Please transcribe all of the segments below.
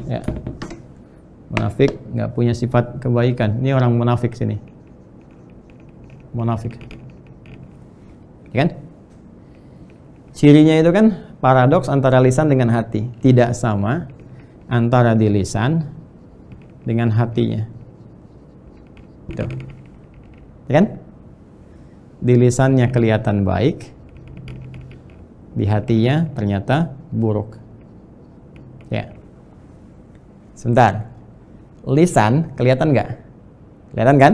Ya. Munafik nggak punya sifat kebaikan. Ini orang munafik sini. Munafik. Ya kan? Cirinya itu kan paradoks antara lisan dengan hati. Tidak sama antara di lisan dengan hatinya. Tuh. Ya kan? Di lisannya kelihatan baik, di hatinya ternyata buruk. Ya. Sebentar. Lisan kelihatan nggak? Kelihatan kan?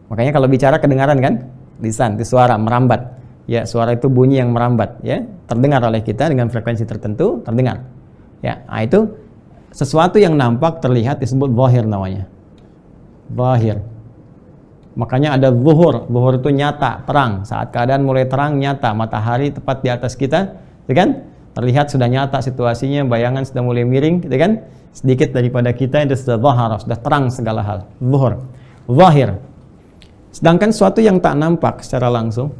Makanya kalau bicara kedengaran kan? Lisan itu suara merambat. Ya, suara itu bunyi yang merambat, ya. Terdengar oleh kita dengan frekuensi tertentu, terdengar. Ya, nah itu sesuatu yang nampak terlihat disebut zahir namanya. Zahir. Makanya ada zuhur. Zuhur itu nyata, terang. Saat keadaan mulai terang, nyata, matahari tepat di atas kita, ya kan? Terlihat sudah nyata situasinya, bayangan sudah mulai miring, ya kan? Sedikit daripada kita itu sudah zahara, sudah terang segala hal. Zuhur, zahir. Sedangkan sesuatu yang tak nampak secara langsung,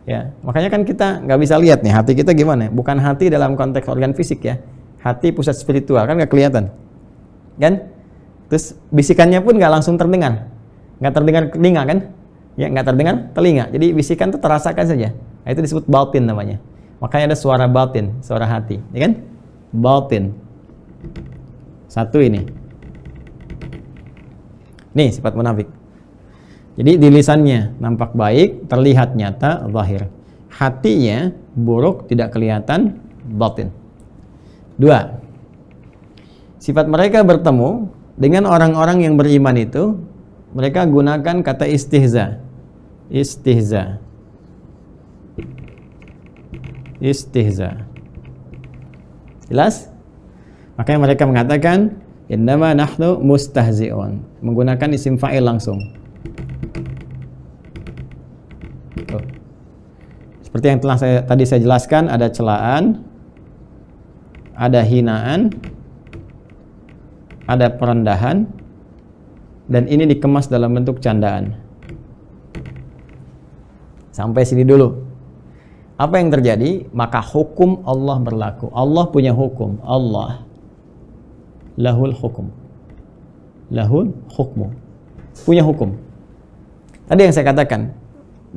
ya, makanya kan kita nggak bisa lihat nih hati kita gimana. Bukan hati dalam konteks organ fisik ya, hati pusat spiritual kan nggak kelihatan, kan? Terus bisikannya pun nggak langsung terdengar, nggak terdengar telinga kan? Ya nggak terdengar telinga. Jadi bisikan itu terasakan saja. Nah, itu disebut batin namanya. Makanya ada suara batin, suara hati, ya kan? Batin. Satu ini. Nih sifat munafik. Jadi di lisannya nampak baik, terlihat nyata, zahir. Hatinya buruk, tidak kelihatan, batin. 2. Sifat mereka bertemu dengan orang-orang yang beriman itu, mereka gunakan kata istihza. Istihza. Istihza. Jelas? Makanya mereka mengatakan innama nahnu mustahzi'un, menggunakan isim fa'il langsung. Tuh. Seperti yang telah tadi saya jelaskan, ada celaan, ada hinaan, ada perendahan, dan ini dikemas dalam bentuk candaan. Sampai sini dulu. Apa yang terjadi? Maka hukum Allah berlaku. Allah punya hukum. Allah lahul hukum. Lahul hukmu. Punya hukum. Tadi yang saya katakan,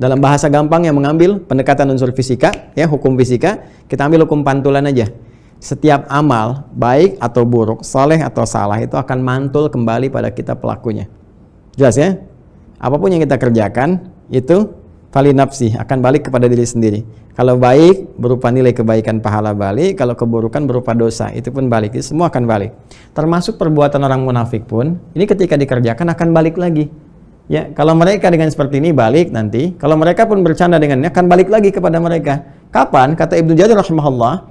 dalam bahasa gampang yang mengambil pendekatan unsur fisika, ya, hukum fisika, kita ambil hukum pantulan aja. Setiap amal, baik atau buruk, saleh atau salah, itu akan mantul kembali pada kita pelakunya. Jelas ya? Apapun yang kita kerjakan, itu fali nafsi, akan balik kepada diri sendiri. Kalau baik, berupa nilai kebaikan pahala balik. Kalau keburukan berupa dosa, itu pun balik. Itu semua akan balik. Termasuk perbuatan orang munafik pun, ini ketika dikerjakan akan balik lagi. Ya, kalau mereka dengan seperti ini balik nanti. Kalau mereka pun bercanda dengannya, akan balik lagi kepada mereka. Kapan? Kata Ibnu Jarir rahimahullah,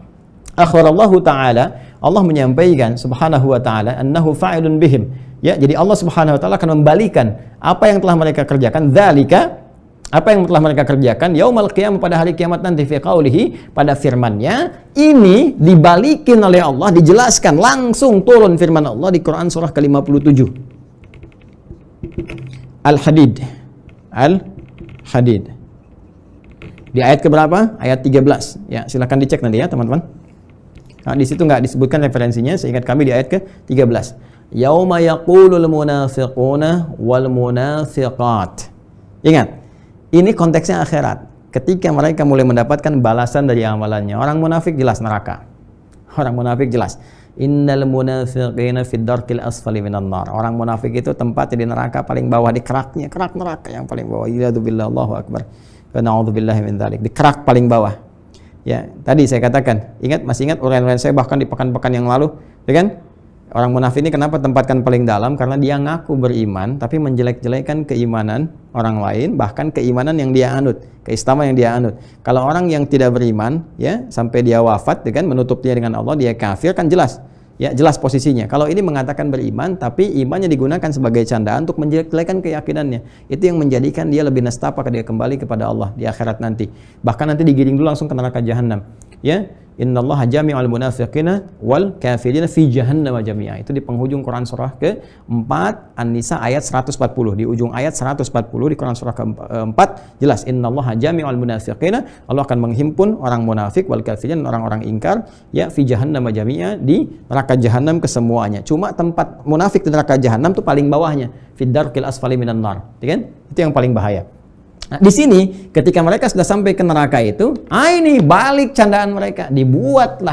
akhbarallahu ta'ala, Allah menyampaikan subhanahu wa ta'ala, annahu fa'ilun bihim. Ya, jadi Allah subhanahu wa ta'ala akan membalikan apa yang telah mereka kerjakan. Dzalika, apa yang telah mereka kerjakan yaumal qiyamah, pada hari kiamat nanti, fi qaulihi, pada firman-Nya. Ini dibalikin oleh Allah, dijelaskan langsung turun firman Allah di Quran surah ke-57 Al-Hadid. Al-Hadid. Di ayat keberapa? Ayat 13. Ya, silakan dicek nanti ya, teman-teman. Nah, di situ nggak disebutkan referensinya, seingat kami di ayat ke-13. Yauma yaqulul munafiquna wal munafiqat. Ingat, ini konteksnya akhirat. Ketika mereka mulai mendapatkan balasan dari amalannya. Orang munafik jelas neraka. Orang munafik jelas. Innal munafiqina fid darkil asfali minan nar. Orang munafik itu tempatnya di neraka paling bawah, di keraknya, kerak neraka yang paling bawah. Iyadzubillah, Allahu akbar. Wa na'udzubillahi min dzalik. Di kerak paling bawah. Ya, tadi saya katakan, masih ingat uraian-uraian saya bahkan di pekan-pekan yang lalu, ya kan? Orang munafik ini kenapa tempatkan paling dalam? Karena dia ngaku beriman, tapi menjelek-jelekan keimanan orang lain, bahkan keimanan yang dia anut, keislaman yang dia anut. Kalau orang yang tidak beriman, ya, sampai dia wafat, ya kan, menutup dia dengan Allah, dia kafir, kan jelas. Ya, jelas posisinya. Kalau ini mengatakan beriman, tapi imannya digunakan sebagai candaan untuk menjelek-jelekan keyakinannya. Itu yang menjadikan dia lebih nestapa ketika kembali kepada Allah di akhirat nanti. Bahkan nanti digiring dulu langsung ke neraka jahanam. ya, innallaha jami'ul munafiqina wal kafirina fi jahannam jami'a. Itu di penghujung Quran surah ke-4 An-Nisa ayat 140. Di ujung ayat 140 di Quran surah ke-4 jelas innallaha jami'ul munafiqina, Allah akan menghimpun orang munafik wal kafirin, orang-orang ingkar, ya, fi jahannam jami'a, di neraka jahanam kesemuanya. Cuma tempat munafik di neraka jahanam tuh paling bawahnya, fid darqil asfali minan nar, ya kan? Itu yang paling bahaya. Nah, di sini ketika mereka sudah sampai ke neraka itu, ini balik candaan mereka,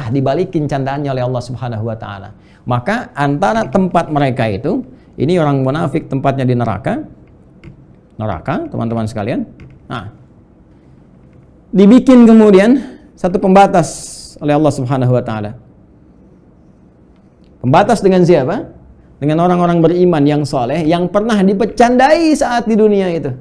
dibalikin candaannya oleh Allah Subhanahu wa taala. Maka antara tempat mereka itu, ini orang munafik tempatnya di neraka, teman-teman sekalian. Nah, dibikin kemudian satu pembatas oleh Allah Subhanahu wa taala. Pembatas dengan siapa? Dengan orang-orang beriman yang soleh, yang pernah dipecandai saat di dunia itu,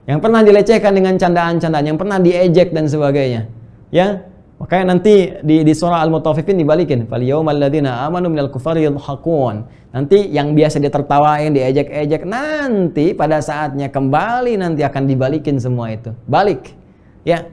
yang pernah dilecehkan dengan candaan-candaan, yang pernah diejek dan sebagainya, ya. Makanya nanti di surah Al-Mutaffifin dibalikin, fal yaumal ladzina amanu minal kufari yadhhakun. Nanti yang biasa ditertawain, diejek-ejek, nanti pada saatnya kembali nanti akan dibalikin semua itu, balik, ya.